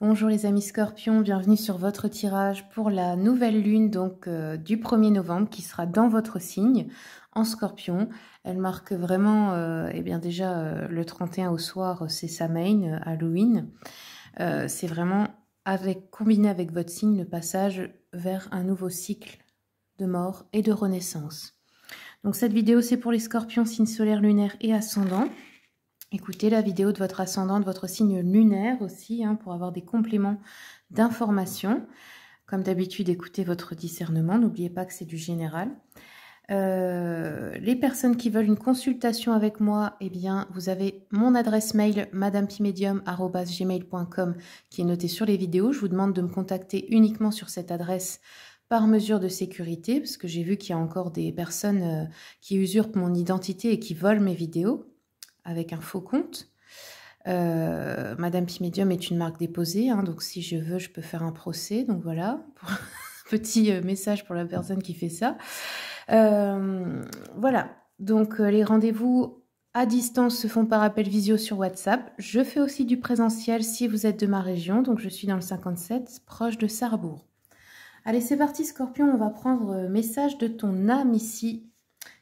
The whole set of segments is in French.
Bonjour les amis scorpions, bienvenue sur votre tirage pour la nouvelle lune donc du 1er novembre qui sera dans votre signe en scorpion. Elle marque vraiment, eh bien déjà le 31 au soir, c'est Samhain, Halloween. C'est vraiment combiné avec votre signe le passage vers un nouveau cycle de mort et de renaissance. Donc cette vidéo c'est pour les scorpions, signe solaire, lunaire et ascendant. Écoutez la vidéo de votre ascendant, de votre signe lunaire aussi, pour avoir des compléments d'informations. Comme d'habitude, écoutez votre discernement. N'oubliez pas que c'est du général. Les personnes qui veulent une consultation avec moi, eh bien, vous avez mon adresse mail madamepimedium@gmail.com qui est notée sur les vidéos. Je vous demande de me contacter uniquement sur cette adresse par mesure de sécurité, parce que j'ai vu qu'il y a encore des personnes qui usurpent mon identité et qui volent mes vidéos avec un faux compte. Madame Pimedium est une marque déposée, donc si je veux, je peux faire un procès. Donc voilà, petit message pour la personne qui fait ça. Voilà, donc les rendez-vous à distance se font par appel visio sur WhatsApp. Je fais aussi du présentiel si vous êtes de ma région, donc je suis dans le 57, proche de Sarrebourg. Allez, c'est parti Scorpion, on va prendre message de ton âme ici.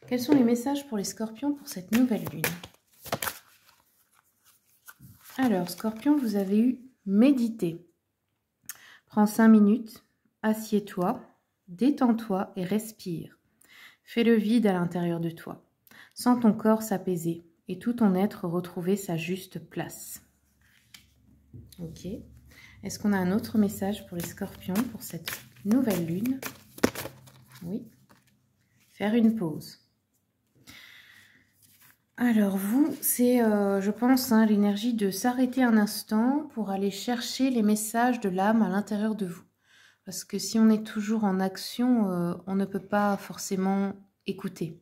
Quels sont les messages pour les Scorpions pour cette nouvelle lune ? Alors, Scorpion, vous avez eu méditer. Prends 5 minutes, assieds-toi, détends-toi et respire. Fais le vide à l'intérieur de toi. Sens ton corps s'apaiser et tout ton être retrouver sa juste place. Ok. Est-ce qu'on a un autre message pour les Scorpions pour cette nouvelle lune? Oui. Faire une pause. Alors vous, c'est, je pense, l'énergie de s'arrêter un instant pour aller chercher les messages de l'âme à l'intérieur de vous. Parce que si on est toujours en action, on ne peut pas forcément écouter.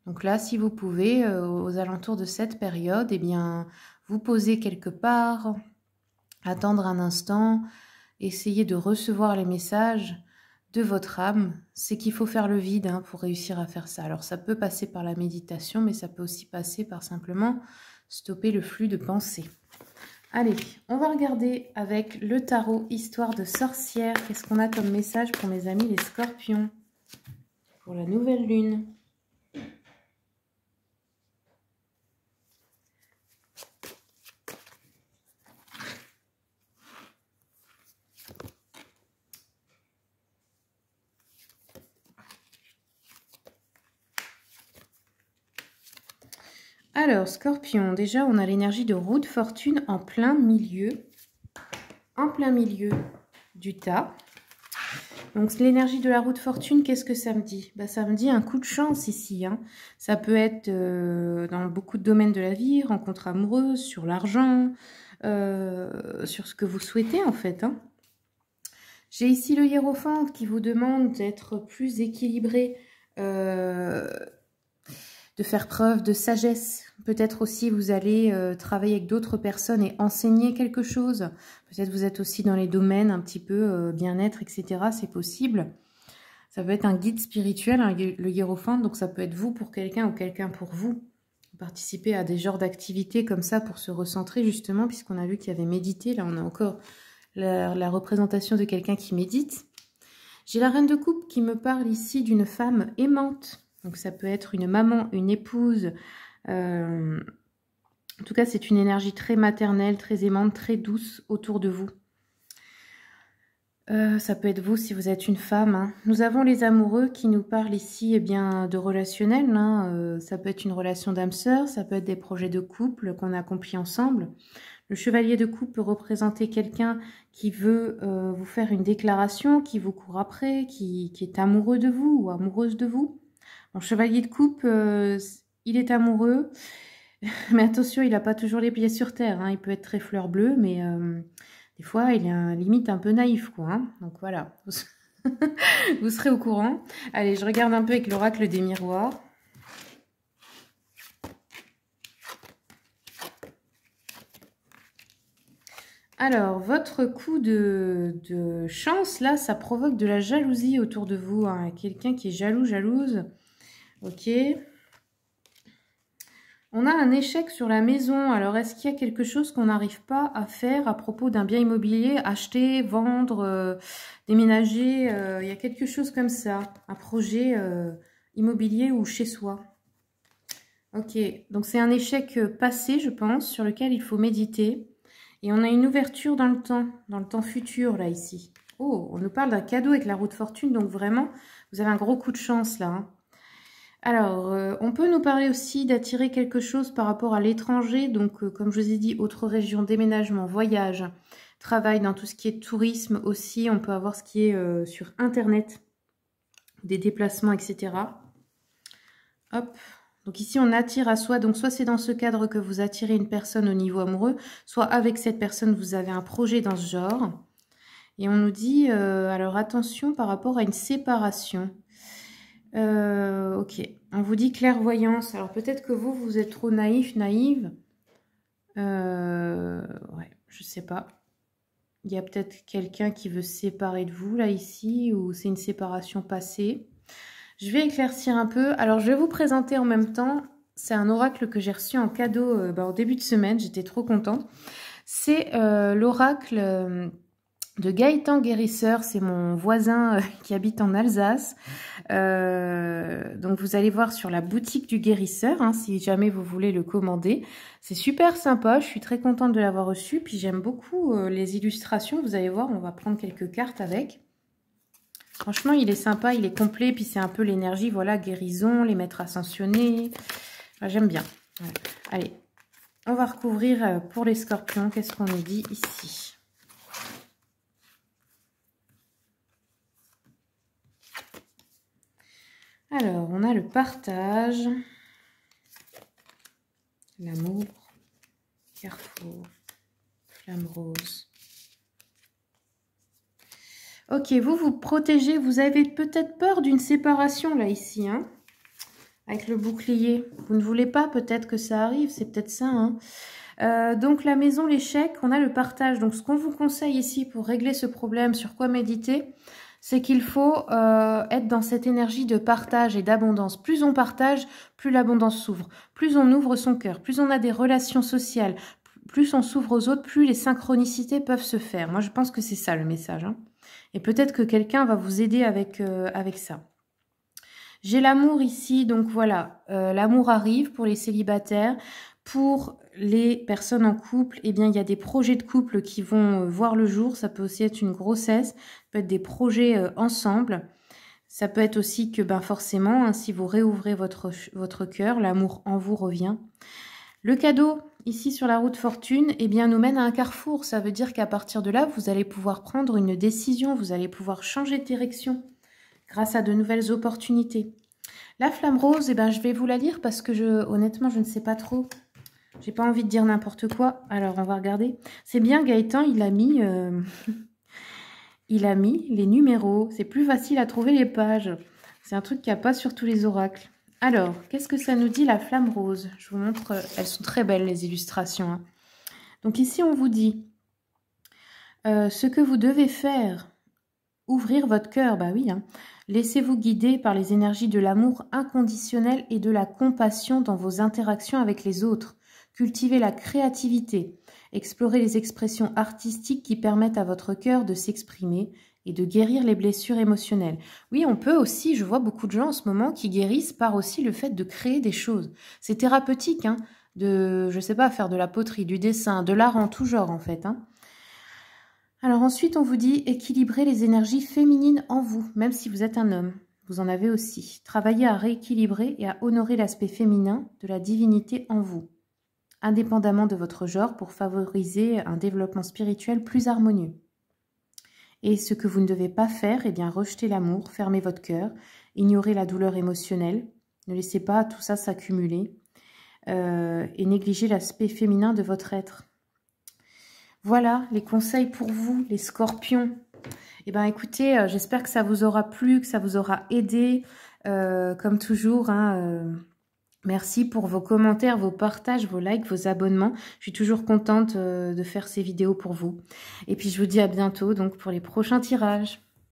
Donc là, si vous pouvez, aux alentours de cette période, eh bien, vous poser quelque part, attendre un instant, essayer de recevoir les messages de votre âme, c'est qu'il faut faire le vide pour réussir à faire ça. Alors ça peut passer par la méditation, mais ça peut aussi passer par simplement stopper le flux de pensée. Allez, on va regarder avec le tarot Histoire de sorcière. Qu'est-ce qu'on a comme message pour mes amis les Scorpions pour la nouvelle lune? Alors, Scorpion, déjà, on a l'énergie de roue de fortune en plein milieu du tas. Donc, l'énergie de la roue de fortune, qu'est-ce que ça me dit? Ça me dit un coup de chance ici. Ça peut être dans beaucoup de domaines de la vie, rencontre amoureuse, sur l'argent, sur ce que vous souhaitez en fait. J'ai ici le hiérophante qui vous demande d'être plus équilibré, de faire preuve de sagesse. Peut-être aussi vous allez travailler avec d'autres personnes et enseigner quelque chose. Peut-être vous êtes aussi dans les domaines un petit peu bien-être, etc. C'est possible. Ça peut être un guide spirituel, le hiérophante. Donc ça peut être vous pour quelqu'un ou quelqu'un pour vous. Participer à des genres d'activités comme ça pour se recentrer justement, puisqu'on a vu qu'il y avait médité. Là, on a encore la représentation de quelqu'un qui médite. J'ai la reine de coupe qui me parle ici d'une femme aimante. Donc ça peut être une maman, une épouse. En tout cas, c'est une énergie très maternelle, très aimante, très douce autour de vous. Ça peut être vous si vous êtes une femme. Nous avons les amoureux qui nous parlent ici de relationnel. Ça peut être une relation d'âme-sœur, ça peut être des projets de couple qu'on a accomplis ensemble. Le chevalier de coupe peut représenter quelqu'un qui veut vous faire une déclaration, qui vous court après, qui est amoureux de vous ou amoureuse de vous. Mon chevalier de coupe, il est amoureux, mais attention, il n'a pas toujours les pieds sur terre. Il peut être très fleur bleue, mais des fois, il est limite un peu naïf, quoi. Donc voilà, vous serez au courant. Allez, je regarde un peu avec l'oracle des miroirs. Alors, votre coup de chance, là, ça provoque de la jalousie autour de vous. Quelqu'un qui est jalouse. Ok. On a un échec sur la maison. Alors, est-ce qu'il y a quelque chose qu'on n'arrive pas à faire à propos d'un bien immobilier? Acheter, vendre, déménager, il y a quelque chose comme ça. Un projet immobilier ou chez soi. Ok, donc c'est un échec passé, je pense, sur lequel il faut méditer. Et on a une ouverture dans le temps futur, là, ici. Oh, on nous parle d'un cadeau avec la roue de fortune, donc vraiment, vous avez un gros coup de chance, là. Hein. Alors, on peut nous parler aussi d'attirer quelque chose par rapport à l'étranger. Donc, comme je vous ai dit, autre région, déménagement, voyage, travail dans tout ce qui est tourisme aussi. On peut avoir ce qui est sur Internet, des déplacements, etc. Hop. Donc ici, on attire à soi. Donc, soit c'est dans ce cadre que vous attirez une personne au niveau amoureux, soit avec cette personne, vous avez un projet dans ce genre. Et on nous dit, alors attention par rapport à une séparation. Ok, on vous dit clairvoyance. Alors peut-être que vous êtes trop naïf, naïve. Ouais, je sais pas. Il y a peut-être quelqu'un qui veut se séparer de vous, là, ici, ou c'est une séparation passée. Je vais éclaircir un peu. Alors, je vais vous présenter en même temps. C'est un oracle que j'ai reçu en cadeau au début de semaine. J'étais trop contente. C'est l'oracle de Gaëtan Guérisseur, c'est mon voisin qui habite en Alsace. Donc vous allez voir sur la boutique du Guérisseur, hein, si jamais vous voulez le commander. C'est super sympa, je suis très contente de l'avoir reçu. Puis j'aime beaucoup les illustrations, vous allez voir, on va prendre quelques cartes avec. Franchement, il est sympa, il est complet, puis c'est un peu l'énergie, voilà, guérison, les maîtres ascensionnés. Enfin, j'aime bien. Voilà. Allez, on va recouvrir pour les scorpions, qu'est-ce qu'on nous dit ici ? Alors, on a le partage, l'amour, carrefour, flamme rose. Ok, vous protégez, vous avez peut-être peur d'une séparation là, ici, hein, avec le bouclier. Vous ne voulez pas peut-être que ça arrive, c'est peut-être ça, hein. Donc la maison, l'échec, on a le partage. Donc ce qu'on vous conseille ici pour régler ce problème, sur quoi méditer, c'est qu'il faut être dans cette énergie de partage et d'abondance. Plus on partage, plus l'abondance s'ouvre. Plus on ouvre son cœur, plus on a des relations sociales, plus on s'ouvre aux autres, plus les synchronicités peuvent se faire. Moi, je pense que c'est ça le message. Hein. Et peut-être que quelqu'un va vous aider avec ça. J'ai l'amour ici, donc voilà, l'amour arrive pour les célibataires. Pour les personnes en couple, eh bien, il y a des projets de couple qui vont voir le jour. Ça peut aussi être une grossesse, ça peut être des projets ensemble. Ça peut être aussi que, ben, forcément, hein, si vous réouvrez votre cœur, l'amour en vous revient. Le cadeau, ici sur la route fortune, eh bien, nous mène à un carrefour. Ça veut dire qu'à partir de là, vous allez pouvoir prendre une décision, vous allez pouvoir changer de direction grâce à de nouvelles opportunités. La flamme rose, eh ben, je vais vous la lire parce que honnêtement, je ne sais pas trop. J'ai pas envie de dire n'importe quoi. Alors, on va regarder. C'est bien, Gaëtan, il a mis les numéros. C'est plus facile à trouver les pages. C'est un truc qu'il n'y a pas sur tous les oracles. Alors, qu'est-ce que ça nous dit, la flamme rose? Je vous montre. Elles sont très belles, les illustrations. Hein. Donc ici, on vous dit ce que vous devez faire. Ouvrir votre cœur, bah oui. Hein. Laissez-vous guider par les énergies de l'amour inconditionnel et de la compassion dans vos interactions avec les autres. Cultivez la créativité, explorez les expressions artistiques qui permettent à votre cœur de s'exprimer et de guérir les blessures émotionnelles. Oui, on peut aussi, je vois beaucoup de gens en ce moment qui guérissent par aussi le fait de créer des choses. C'est thérapeutique, hein, de, je sais pas, faire de la poterie, du dessin, de l'art en tout genre en fait. Hein. Alors ensuite, on vous dit équilibrer les énergies féminines en vous, même si vous êtes un homme. Vous en avez aussi. Travaillez à rééquilibrer et à honorer l'aspect féminin de la divinité en vous, indépendamment de votre genre, pour favoriser un développement spirituel plus harmonieux. Et ce que vous ne devez pas faire, eh bien, rejeter l'amour, fermer votre cœur, ignorer la douleur émotionnelle, ne laissez pas tout ça s'accumuler et négliger l'aspect féminin de votre être. Voilà les conseils pour vous, les scorpions. Eh bien, écoutez, j'espère que ça vous aura plu, que ça vous aura aidé, comme toujours, hein, merci pour vos commentaires, vos partages, vos likes, vos abonnements. Je suis toujours contente de faire ces vidéos pour vous. Et puis, je vous dis à bientôt donc pour les prochains tirages.